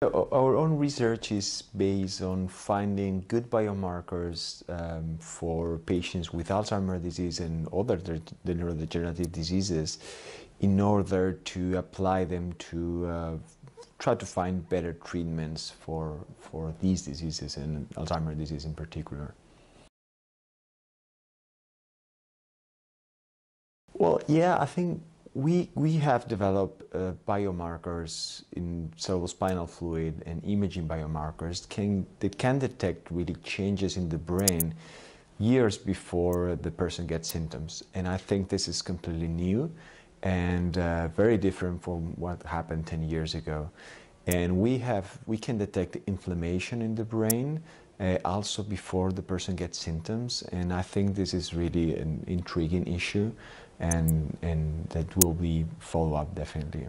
Our own research is based on finding good biomarkers for patients with Alzheimer's disease and other neurodegenerative diseases in order to apply them to try to find better treatments for these diseases and Alzheimer's disease in particular. Well, yeah, I think we have developed biomarkers in cerebrospinal fluid and imaging biomarkers that can detect really changes in the brain years before the person gets symptoms. And I think this is completely new and very different from what happened 10 years ago. And we can detect inflammation in the brain also before the person gets symptoms. And I think this is really an intriguing issue. And that will be follow up definitely.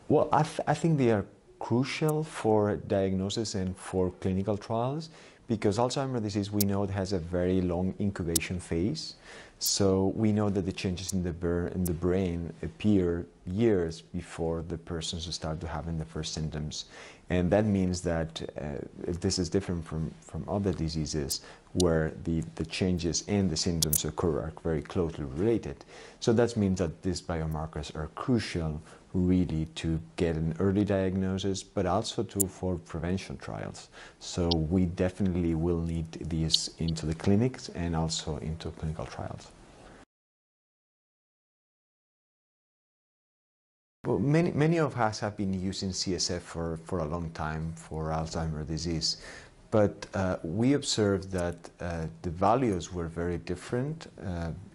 Well, I think they are crucial for diagnosis and for clinical trials because Alzheimer's disease we know it has a very long incubation phase. So we know that the changes in the brain appear years before the persons start to having the first symptoms. And that means that this is different from other diseases where the changes and the symptoms occur are very closely related. So that means that these biomarkers are crucial really to get an early diagnosis, but also for prevention trials. So we definitely will need these into the clinics and also into clinical trials. Well, many of us have been using CSF for a long time for Alzheimer's disease, but we observed that the values were very different,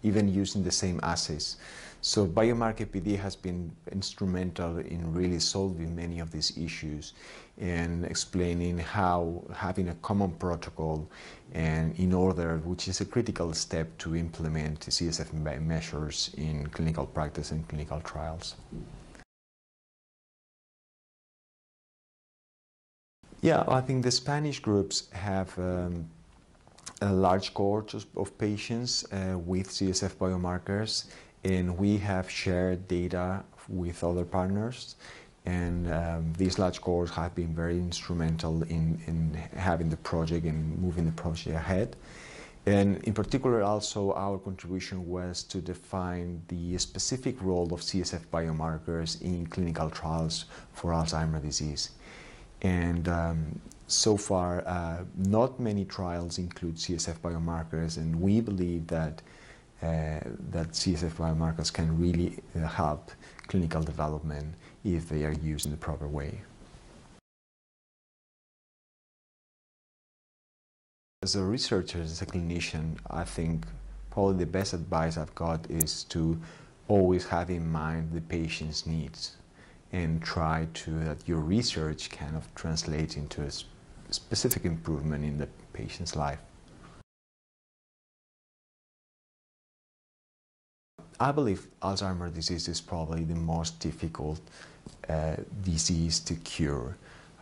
even using the same assays. So biomarker PD has been instrumental in really solving many of these issues and explaining how having a common protocol and in order, which is a critical step to implement CSF measures in clinical practice and clinical trials. Yeah, I think the Spanish groups have a large cohort of patients with CSF biomarkers, and we have shared data with other partners, and these large cohorts have been very instrumental in having the project and moving the project ahead. And in particular, also our contribution was to define the specific role of CSF biomarkers in clinical trials for Alzheimer's disease. And so far, not many trials include CSF biomarkers, and we believe that CSF biomarkers can really help clinical development if they are used in the proper way. As a researcher, as a clinician, I think probably the best advice I've got is to always have in mind the patient's needs and try that your research kind of translates into a specific improvement in the patient's life. I believe Alzheimer's disease is probably the most difficult disease to cure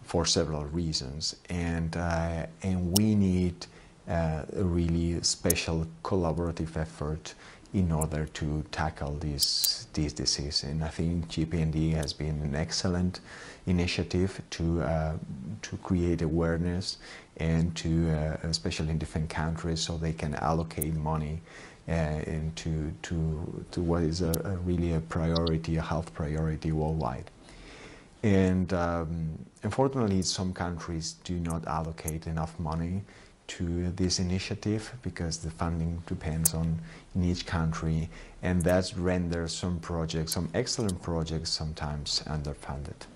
for several reasons, and we need a really special collaborative effort in order to tackle this disease. And I think JPND has been an excellent initiative to create awareness and to, especially in different countries, so they can allocate money into what is really a priority, a health priority worldwide. And unfortunately, some countries do not allocate enough money to this initiative because the funding depends on in each country, and that renders some projects, some excellent projects, sometimes underfunded.